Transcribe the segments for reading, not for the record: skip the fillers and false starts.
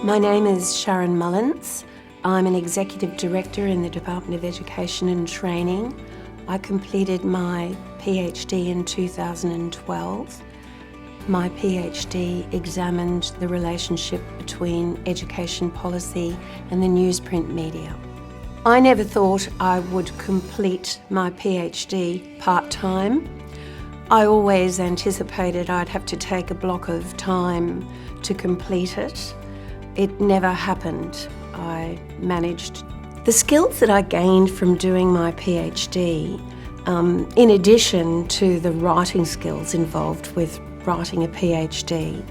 My name is Sharon Mullins. I'm an Executive Director in the Department of Education and Training. I completed my PhD in 2012. My PhD examined the relationship between education policy and the newsprint media. I never thought I would complete my PhD part-time. I always anticipated I'd have to take a block of time to complete it. It never happened. I managed. The skills that I gained from doing my PhD, in addition to the writing skills involved with writing a PhD,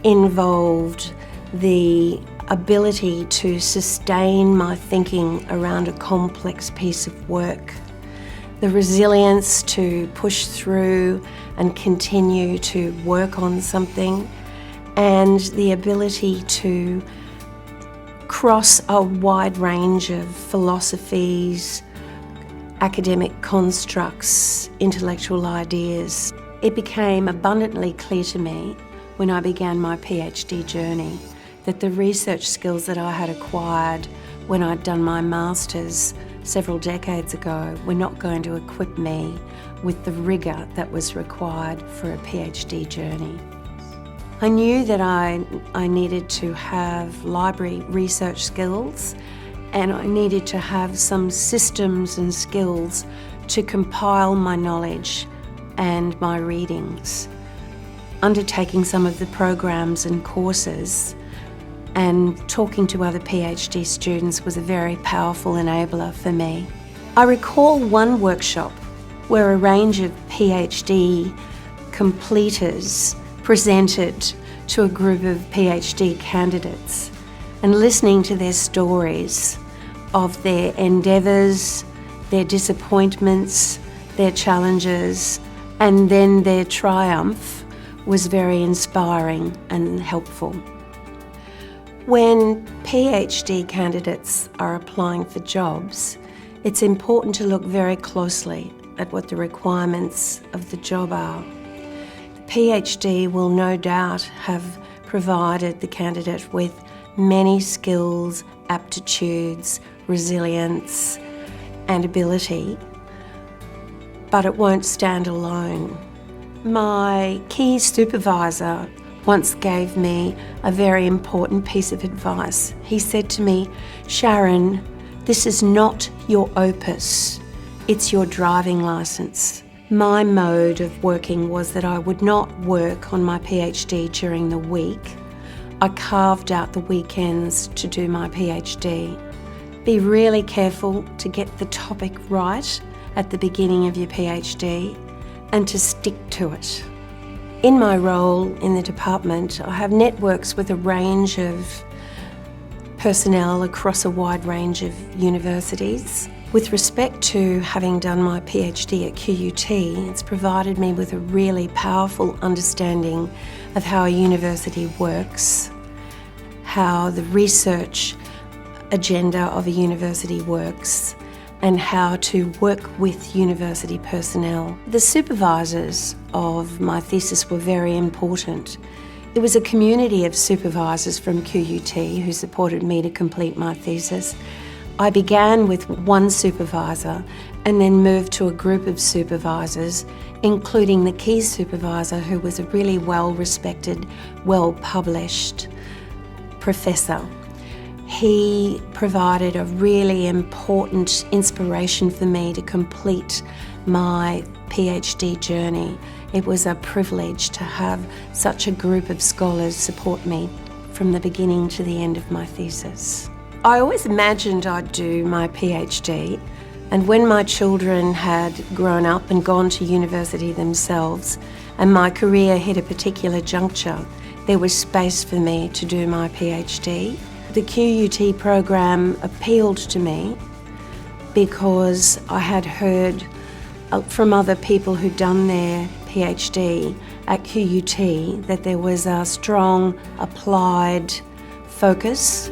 involved the ability to sustain my thinking around a complex piece of work, the resilience to push through and continue to work on something, and the ability to cross a wide range of philosophies, academic constructs, intellectual ideas. It became abundantly clear to me when I began my PhD journey that the research skills that I had acquired when I'd done my master's several decades ago were not going to equip me with the rigour that was required for a PhD journey. I knew that I needed to have library research skills, and I needed to have some systems and skills to compile my knowledge and my readings. Undertaking some of the programs and courses and talking to other PhD students was a very powerful enabler for me. I recall one workshop where a range of PhD completers presented to a group of PhD candidates and listening to their stories of their endeavours, their disappointments, their challenges, and then their triumph was very inspiring and helpful. When PhD candidates are applying for jobs, it's important to look very closely at what the requirements of the job are. The PhD will no doubt have provided the candidate with many skills, aptitudes, resilience, and ability, but it won't stand alone. My key supervisor once gave me a very important piece of advice. He said to me, "Sharon, this is not your opus, it's your driving licence." My mode of working was that I would not work on my PhD during the week. I carved out the weekends to do my PhD. Be really careful to get the topic right at the beginning of your PhD and to stick to it. In my role in the department, I have networks with a range of personnel across a wide range of universities. With respect to having done my PhD at QUT, it's provided me with a really powerful understanding of how a university works, how the research agenda of a university works, and how to work with university personnel. The supervisors of my thesis were very important. There was a community of supervisors from QUT who supported me to complete my thesis. I began with one supervisor and then moved to a group of supervisors, including the key supervisor, who was a really well-respected, well-published professor. He provided a really important inspiration for me to complete my PhD journey. It was a privilege to have such a group of scholars support me from the beginning to the end of my thesis. I always imagined I'd do my PhD, and when my children had grown up and gone to university themselves and my career hit a particular juncture, there was space for me to do my PhD. The QUT program appealed to me because I had heard from other people who'd done their PhD at QUT that there was a strong applied focus